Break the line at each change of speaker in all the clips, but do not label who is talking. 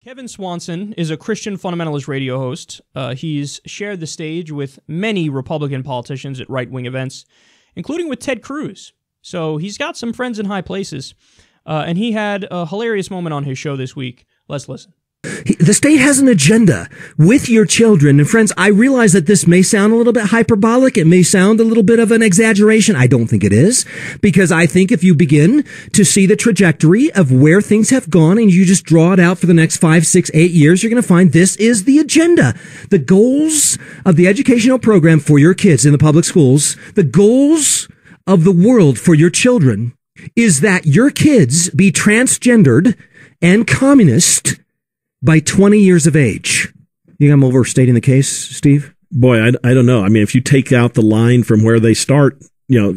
Kevin Swanson is a Christian fundamentalist radio host. He's shared the stage with many Republican politicians at right-wing events, including with Ted Cruz. So he's got some friends in high places. And he had a hilarious moment on his show this week. Let's listen.
The state has an agenda with your children. And friends, I realize that this may sound a little bit hyperbolic. It may sound a little bit of an exaggeration. I don't think it is, because I think if you begin to see the trajectory of where things have gone and you just draw it out for the next 5, 6, 8 years, you're going to find this is the agenda. The goals of the educational program for your kids in the public schools, the goals of the world for your children is that your kids be transgendered and communist by 20 years of age. You think I'm overstating the case, Steve?
Boy, I don't know. I mean, if you take out the line from where they start,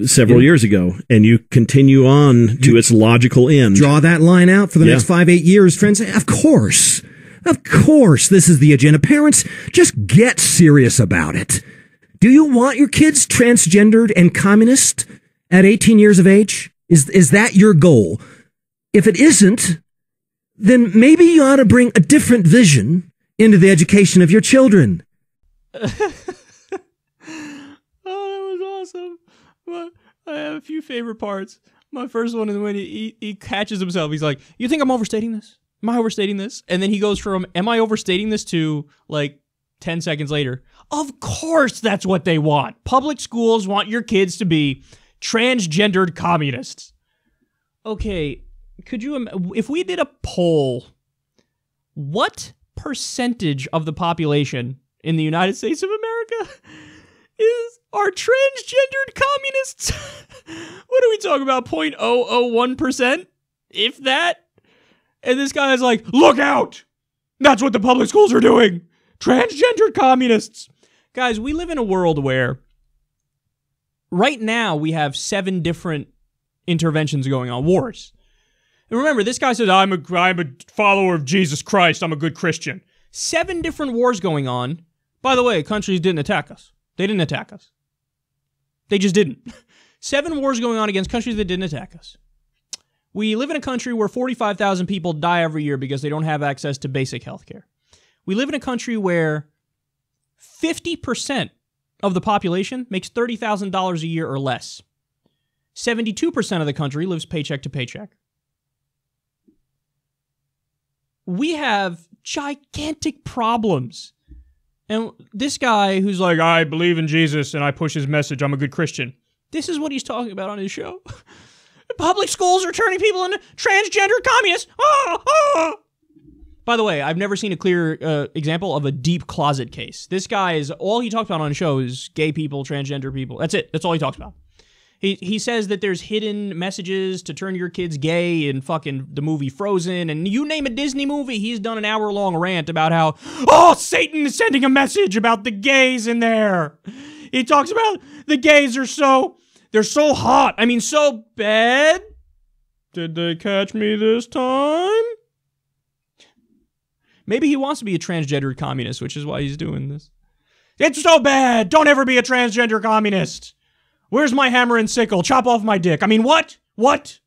several years ago, and you continue on to its logical end.
Draw that line out for the next 5, 8 years, friends. Of course, this is the agenda. Parents, just get serious about it. Do you want your kids transgendered and communist at 18 years of age? Is that your goal? If it isn't, then maybe you ought to bring a different vision into the education of your children.
Oh, that was awesome. Well, I have a few favorite parts. My first one is when he catches himself. He's like, you think I'm overstating this? Am I overstating this? And then he goes from, am I overstating this, to like 10 seconds later, of course that's what they want. Public schools want your kids to be transgendered communists. Okay. Could you, if we did a poll, what percentage of the population in the United States of America are transgendered communists? What are we talking about? 0.001%? If that? And this guy is like, look out! That's what the public schools are doing! Transgendered communists! Guys, we live in a world where right now we have 7 different interventions going on, wars. And remember, this guy says, I'm a follower of Jesus Christ. I'm a good Christian. 7 different wars going on. By the way, countries didn't attack us. They didn't attack us. They just didn't. 7 wars going on against countries that didn't attack us. We live in a country where 45,000 people die every year because they don't have access to basic health care. We live in a country where 50% of the population makes $30,000 a year or less. 72% of the country lives paycheck to paycheck. We have gigantic problems. And this guy who's like, I believe in Jesus and I push his message, I'm a good Christian. This is what he's talking about on his show. Public schools are turning people into transgender communists. By the way, I've never seen a clear example of a deep closet case. This guy is, all he talks about on his show is gay people, transgender people. That's it. That's all he talks about. He says that there's hidden messages to turn your kids gay in fucking the movie Frozen, and you name a Disney movie, he's done an hour-long rant about how, oh, Satan is sending a message about the gays in there. He talks about the gays they're so hot. I mean, so bad. Did they catch me this time? Maybe he wants to be a transgendered communist, which is why he's doing this. It's so bad. Don't ever be a transgender communist. Where's my hammer and sickle? Chop off my dick. I mean, what? What?